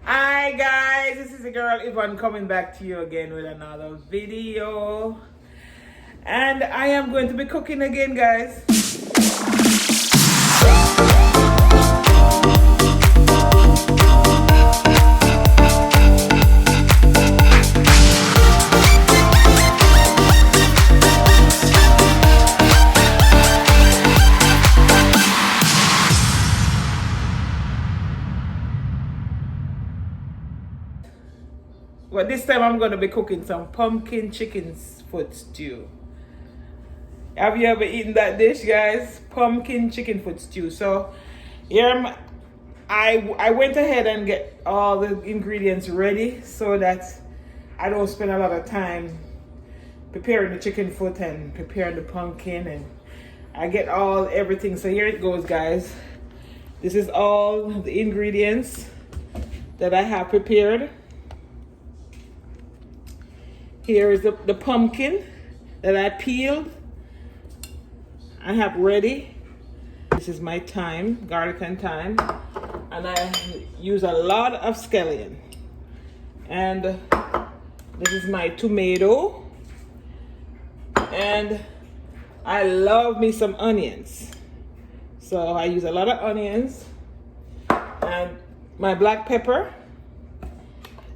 Hi guys, this is the girl Yvonne coming back to you again with another video. And I am going to be cooking again, guys. But this time I'm going to be cooking some pumpkin chicken foot stew. Have you ever eaten that dish, guys? Pumpkin chicken foot stew. So here I went ahead and get all the ingredients ready so that I don't spend a lot of time preparing the chicken foot and preparing the pumpkin, and I get everything. So here it goes, guys. This is all the ingredients that I have prepared. Here is the pumpkin that I peeled. I have ready. This is my thyme, garlic and thyme. And I use a lot of scallion. And this is my tomato. And I love me some onions. So I use a lot of onions. And my black pepper.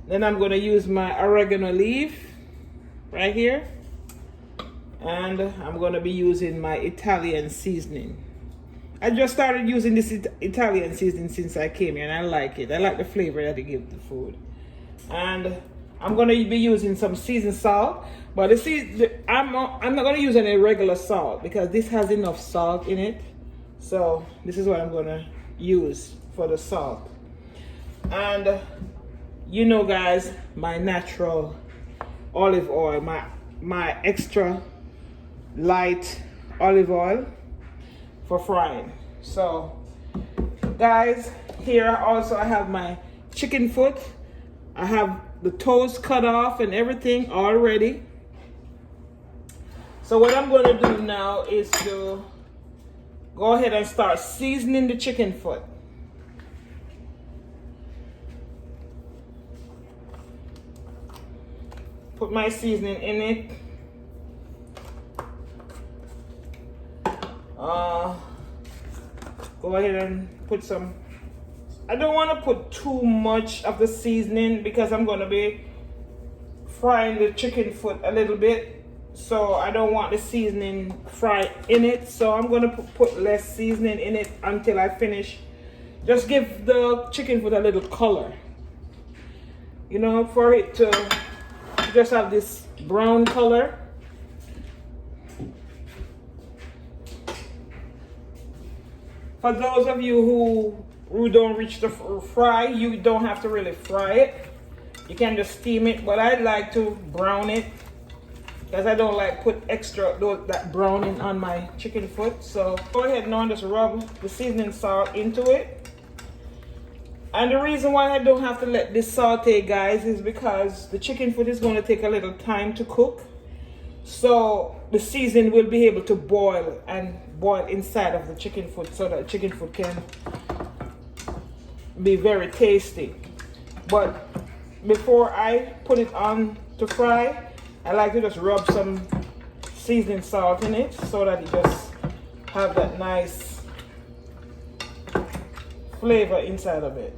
Then I'm going to use my oregano leaf right here, and I'm going to be using my Italian seasoning. I just started using this Italian seasoning since I came here, and I like it. I like the flavor that it gives the food. And I'm going to be using some seasoned salt, but I'm not going to use any regular salt because this has enough salt in it. So this is what I'm going to use for the salt. And you know, guys, my natural olive oil, my extra light olive oil for frying. So guys, here also I have my chicken foot. I have the toes cut off and everything all ready. So what I'm going to do now is to go ahead and start seasoning the chicken foot. Put my seasoning in it. Go ahead and put some. I don't want to put too much of the seasoning because I'm going to be frying the chicken foot a little bit. So I don't want the seasoning fried in it. So I'm going to put less seasoning in it until I finish. Just give the chicken foot a little color. You know, for it to just have this brown color. For those of you who don't reach the fry, you don't have to really fry it. You can just steam it, but I like to brown it because I don't like put that browning on my chicken foot. So go ahead now and just rub the seasoning salt into it. And the reason why I don't have to let this saute, guys, is because the chicken foot is going to take a little time to cook. So the seasoning will be able to boil inside of the chicken foot so that chicken foot can be very tasty. But before I put it on to fry, I like to just rub some seasoning salt in it so that it just have that nice flavor inside of it.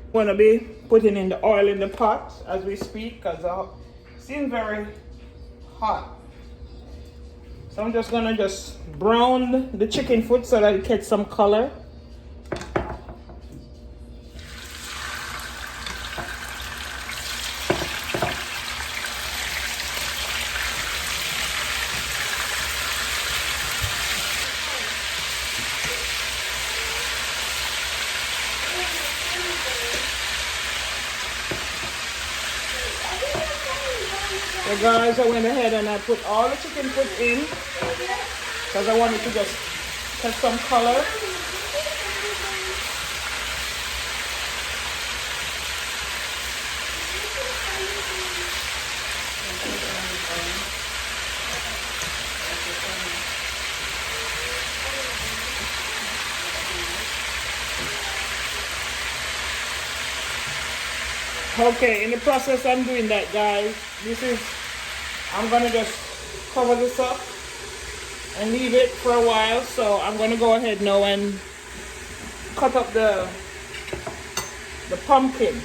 I'm going to be putting in the oil in the pot as we speak because it seems very hot. So I'm just going to brown the chicken foot so that it gets some color. So guys, I went ahead and I put all the chicken foot in because I wanted to just get some color. Okay, in the process I'm doing that, guys, I'm gonna just cover this up and leave it for a while. So I'm gonna go ahead now and cut up the pumpkin.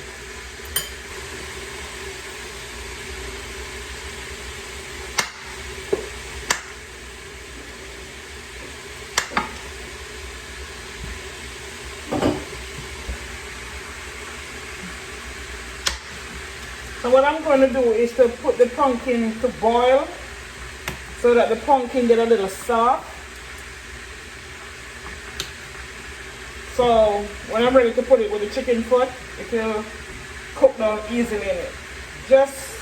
So what I'm going to do is to put the pumpkin to boil so that the pumpkin get a little soft. So when I'm ready to put it with the chicken foot, it will cook down easily in it. Just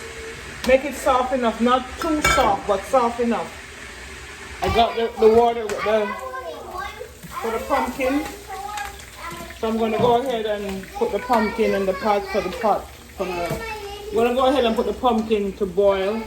make it soft enough, not too soft, but soft enough. I got the water for the pumpkin. So I'm going to go ahead and put the pumpkin in the pot for the pot. I'm going to go ahead and put the pumpkin to boil.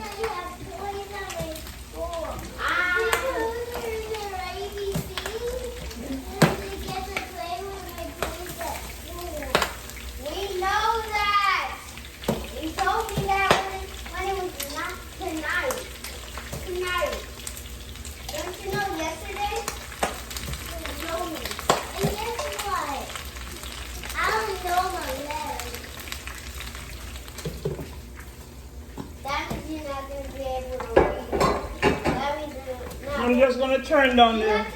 I'm just going to turn down the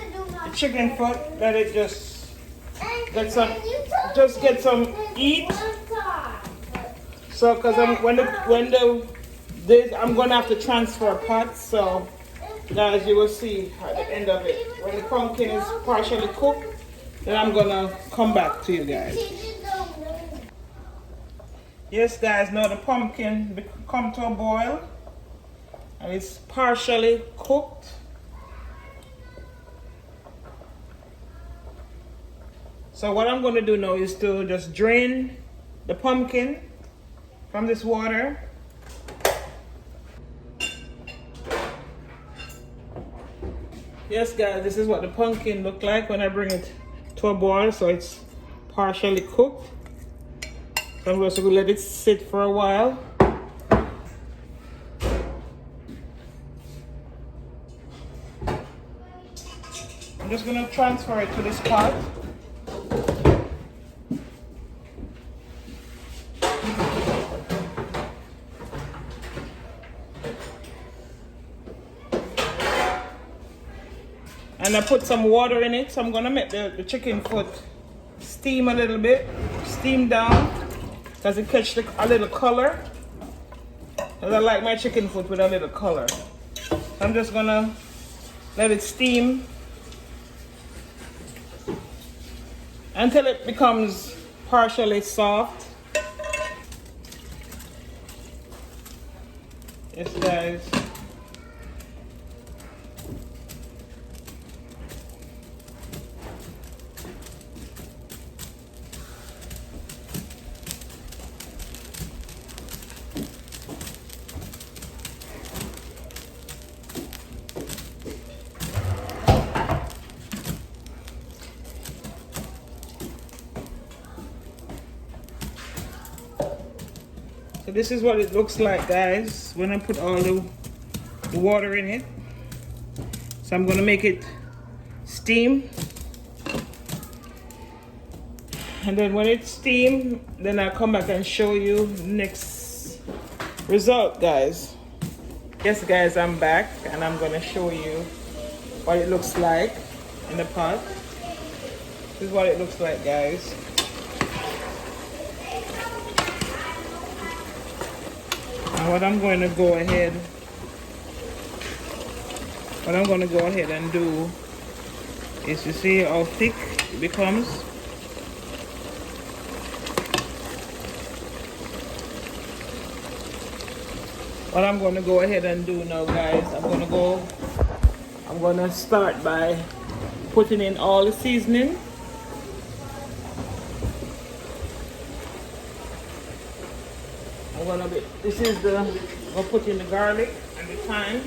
chicken foot, let it just get some heat. So, because I'm going to have to transfer pots. So, guys, you will see at the end of it. When the pumpkin is partially cooked, then I'm going to come back to you guys. Yes, guys, now the pumpkin come to a boil and it's partially cooked. So what I'm going to do now is to just drain the pumpkin from this water. Yes, guys, this is what the pumpkin look like when I bring it to a boil. So it's partially cooked. So I'm just going to let it sit for a while. I'm just going to transfer it to this pot. And I put some water in it, so I'm gonna make the chicken foot steam a little bit, steam down, because it catch a little color. Because I like my chicken foot with a little color. I'm just gonna let it steam until it becomes partially soft. Yes, guys. So this is what it looks like, guys, when I put all the water in it. So I'm gonna make it steam. And then when it's steamed, then I'll come back and show you the next result, guys. Yes, guys, I'm back and I'm gonna show you what it looks like in the pot. This is what it looks like, guys. And what I'm going to go ahead and do is, you see how thick it becomes. What I'm going to go ahead and do now, guys, I'm going to start by putting in all the seasoning. I'll put in the garlic and the thyme.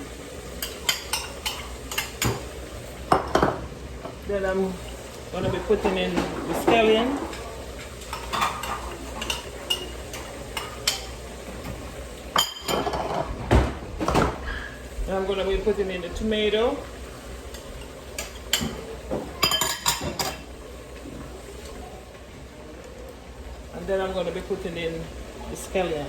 Then I'm going to be putting in the scallion. I'm going to be putting in the tomato. And then I'm going to be putting in the scallion.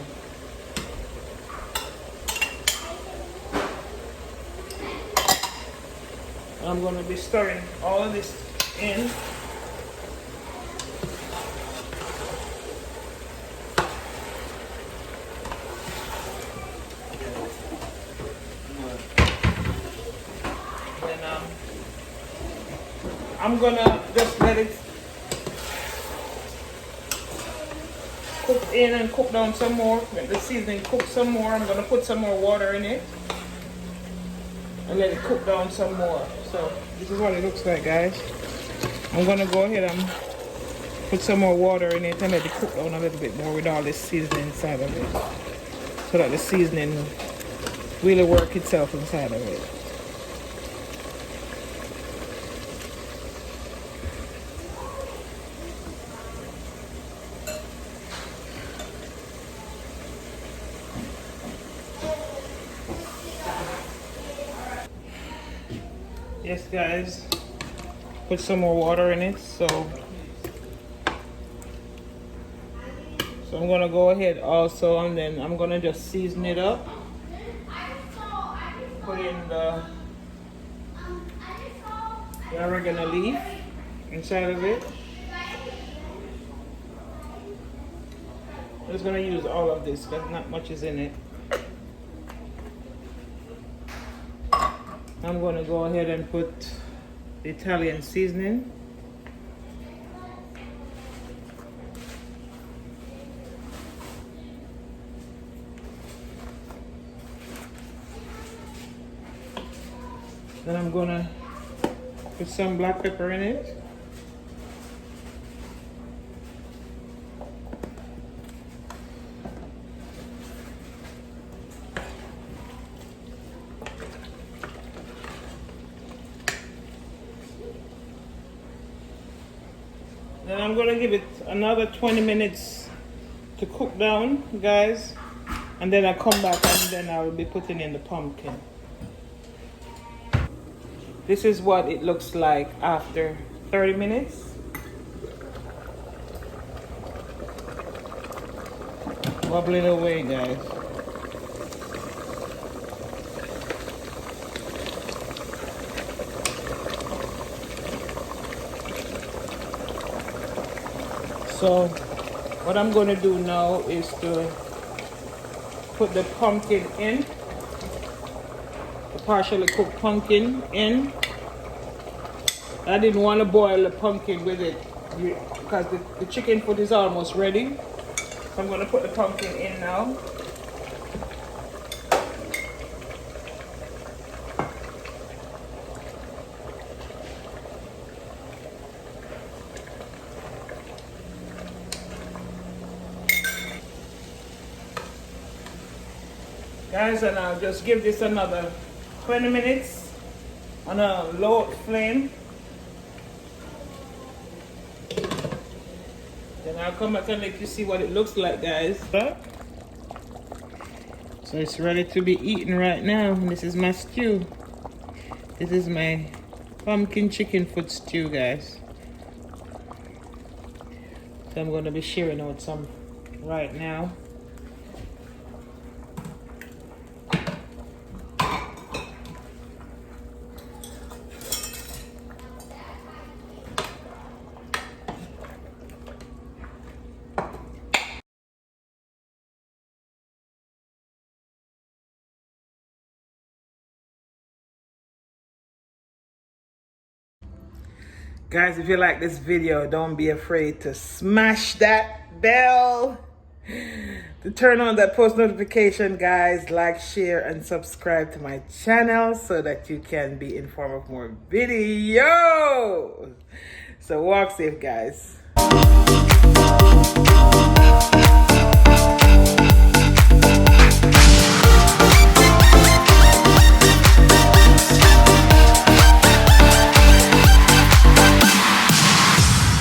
And I'm going to be stirring all of this in. I'm gonna just let it cook in and cook down some more. Let the seasoning cook some more. I'm gonna put some more water in it and let it cook down some more. So this is what it looks like, guys. I'm gonna go ahead and put some more water in it and let it cook down a little bit more with all this seasoning inside of it, so that the seasoning really work itself inside of it. Yes, guys, put some more water in it. So I'm gonna go ahead also, and then I'm gonna just season it up. Put in the oregano leaf inside of it. I'm just gonna use all of this because not much is in it. I'm going to go ahead and put the Italian seasoning. Then I'm going to put some black pepper in it. Then I'm going to give it another 20 minutes to cook down, guys. And then I'll come back and then I will be putting in the pumpkin. This is what it looks like after 30 minutes. Bubbling away, guys. So what I'm going to do now is to put the pumpkin in, the partially cooked pumpkin in. I didn't want to boil the pumpkin with it because the chicken foot is almost ready. So I'm going to put the pumpkin in now. Guys, and I'll just give this another 20 minutes on a low flame. Then I'll come back and let you see what it looks like, guys. So it's ready to be eaten right now. This is my stew. This is my pumpkin chicken foot stew, guys. So I'm going to be sharing out some right now. Guys, if you like this video, don't be afraid to smash that bell to turn on that post notification, guys. Like, share, and subscribe to my channel so that you can be informed of more videos. So walk safe, guys.